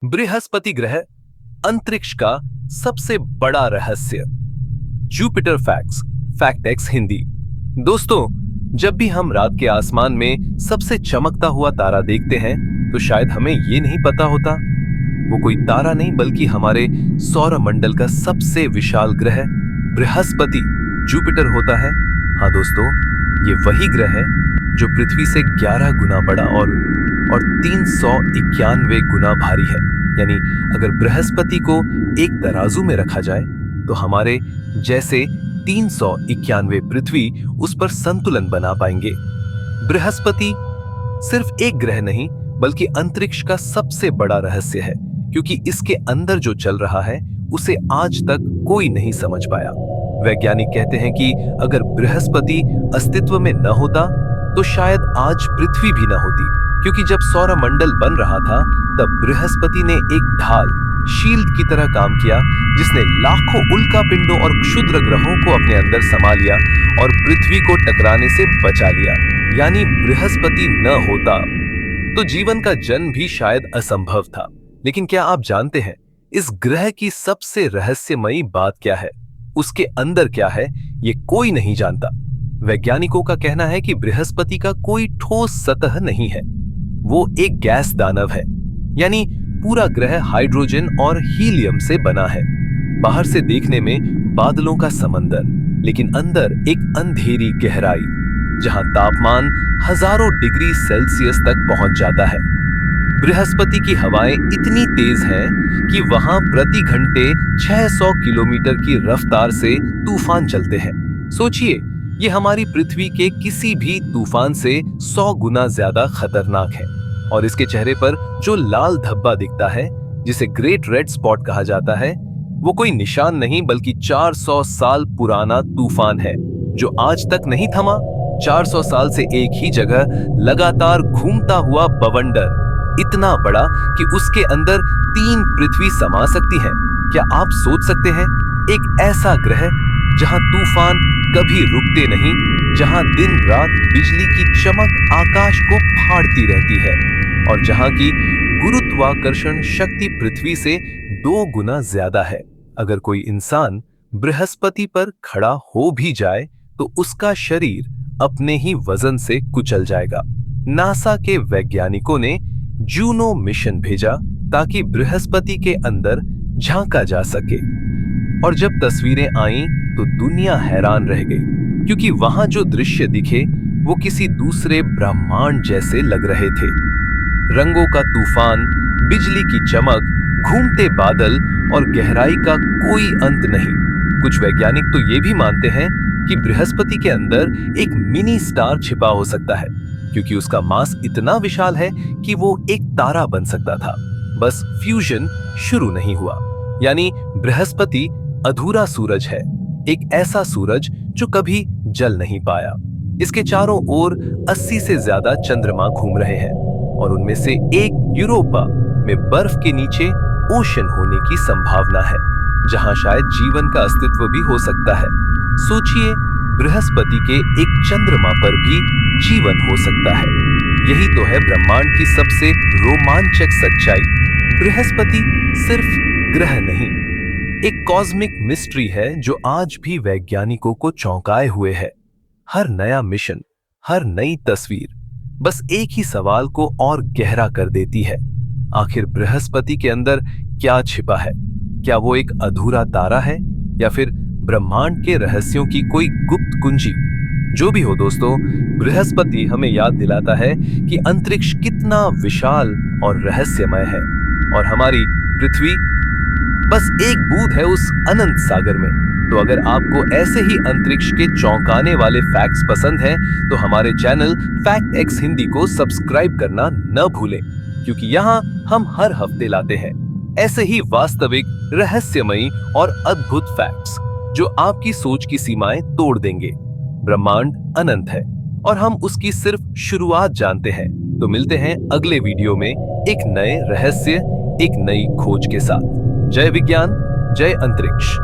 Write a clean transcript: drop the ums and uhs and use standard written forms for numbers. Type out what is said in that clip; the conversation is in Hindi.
बृहस्पति ग्रह अंतरिक्ष का सबसे बड़ा रहस्य। Jupiter facts, fact x Hindi. दोस्तों, जब भी हम रात के आसमान में सबसे चमकता हुआ तारा देखते हैं तो शायद हमें ये नहीं पता होता वो कोई तारा नहीं बल्कि हमारे सौरमंडल का सबसे विशाल ग्रह बृहस्पति जुपिटर होता है। हाँ दोस्तों, ये वही ग्रह है जो पृथ्वी से 11 गुना बड़ा और 391 गुना भारी है। यानी अगर बृहस्पति को एक तराजू में रखा जाए तो हमारे जैसे 391 पृथ्वी उस पर संतुलन बना पाएंगे। बृहस्पति सिर्फ एक ग्रह नहीं बल्कि अंतरिक्ष का सबसे बड़ा रहस्य है, क्योंकि इसके अंदर जो चल रहा है उसे आज तक कोई नहीं समझ पाया। वैज्ञानिक कहते हैं कि अगर बृहस्पति अस्तित्व में न होता तो शायद आज पृथ्वी भी न होती, क्योंकि जब सौरमंडल बन रहा था तब बृहस्पति ने एक ढाल, शील्ड की तरह काम किया, जिसने लाखों उल्कापिंडों और क्षुद्र ग्रहों को अपने अंदर समा लिया और पृथ्वी को टकराने से बचा लिया। यानी बृहस्पति न होता तो जीवन का जन्म भी शायद असंभव था। लेकिन क्या आप जानते हैं इस ग्रह की सबसे रहस्यमयी बात क्या है? उसके अंदर क्या है ये कोई नहीं जानता। वैज्ञानिकों का कहना है कि बृहस्पति का कोई ठोस सतह नहीं है, वो एक गैस दानव है। यानी पूरा ग्रह हाइड्रोजन और हीलियम से बना है। बाहर से देखने में बादलों का समंदर, लेकिन अंदर एक अंधेरी गहराई जहां तापमान हजारों डिग्री सेल्सियस तक पहुंच जाता है। बृहस्पति की हवाएं इतनी तेज हैं कि वहां प्रति घंटे 600 किलोमीटर की रफ्तार से तूफान चलते हैं। सोचिए, ये हमारी पृथ्वी के किसी भी तूफान से 100 गुना ज्यादा खतरनाक है। और इसके चेहरे पर जो लाल धब्बा दिखता है, जिसे ग्रेट रेड स्पॉट कहा जाता है, वो कोई निशान नहीं बल्कि 400 साल पुराना तूफान है जो आज तक नहीं थमा। 400 साल से एक ही जगह लगातार घूमता हुआ बवंडर, इतना बड़ा कि उसके अंदर 3 पृथ्वी समा सकती हैं। क्या आप सोच सकते हैं, एक ऐसा ग्रह जहां तूफान कभी रुकते नहीं, जहां दिन रात बिजली की चमक आकाश को फाड़ती रहती है और जहां की गुरुत्वाकर्षण शक्ति पृथ्वी से 2 गुना ज्यादा है। अगर कोई इंसान बृहस्पति पर खड़ा हो भी जाए तो उसका शरीर अपने ही वजन से कुचल जाएगा। नासा के वैज्ञानिकों ने जूनो मिशन भेजा ताकि बृहस्पति के अंदर झांका जा सके, और जब तस्वीरें आईं तो दुनिया हैरान रह गई, क्योंकि वहां जो दृश्य दिखे वो किसी दूसरे ब्रह्मांड जैसे लग रहे थे। रंगों का तूफान, बिजली की चमक, घूमते बादल और गहराई का कोई अंत नहीं। कुछ वैज्ञानिक तो ये भी मानते हैं कि बृहस्पति के अंदर एक मिनी स्टार छिपा हो सकता है, क्योंकि उसका मास इतना विशाल है कि वो एक तारा बन सकता था, बस फ्यूजन शुरू नहीं हुआ। यानी बृहस्पति अधूरा सूरज है, एक ऐसा सूरज जो कभी जल नहीं पाया। इसके चारों ओर 80 से ज्यादा चंद्रमा घूम रहे हैं और उनमें से एक यूरोपा में बर्फ के नीचे ओशन होने की संभावना है, जहां शायद जीवन का अस्तित्व भी हो सकता है। सोचिए, बृहस्पति के एक चंद्रमा पर भी जीवन हो सकता है। यही तो है ब्रह्मांड की सबसे रोमांचक सच्चाई। बृहस्पति सिर्फ ग्रह नहीं, एक कॉस्मिक मिस्ट्री है जो आज भी वैज्ञानिकों को चौंकाए हुए है। हर नया मिशन, हर नई तस्वीर बस एक ही सवाल को और गहरा कर देती है। आखिर बृहस्पति के अंदर क्या छिपा है? क्या वो एक अधूरा तारा है या फिर ब्रह्मांड के रहस्यों की कोई गुप्त कुंजी? जो भी हो दोस्तों, बृहस्पति हमें याद दिलाता है कि अंतरिक्ष कितना विशाल और रहस्यमय है और हमारी पृथ्वी बस एक बूंद है उस अनंत सागर में। तो अगर आपको ऐसे ही अंतरिक्ष के चौंकाने वाले फैक्ट्स पसंद हैं तो हमारे चैनल फैक्ट एक्स हिंदी को सब्सक्राइब करना न भूलें, क्योंकि यहाँ हम हर हफ्ते लाते हैं ऐसे ही वास्तविक, रहस्यमयी और अद्भुत फैक्ट्स जो आपकी सोच की सीमाएं तोड़ देंगे। ब्रह्मांड अनंत है और हम उसकी सिर्फ शुरुआत जानते हैं। तो मिलते हैं अगले वीडियो में एक नए रहस्य, एक नई खोज के साथ। जय विज्ञान, जय अंतरिक्ष।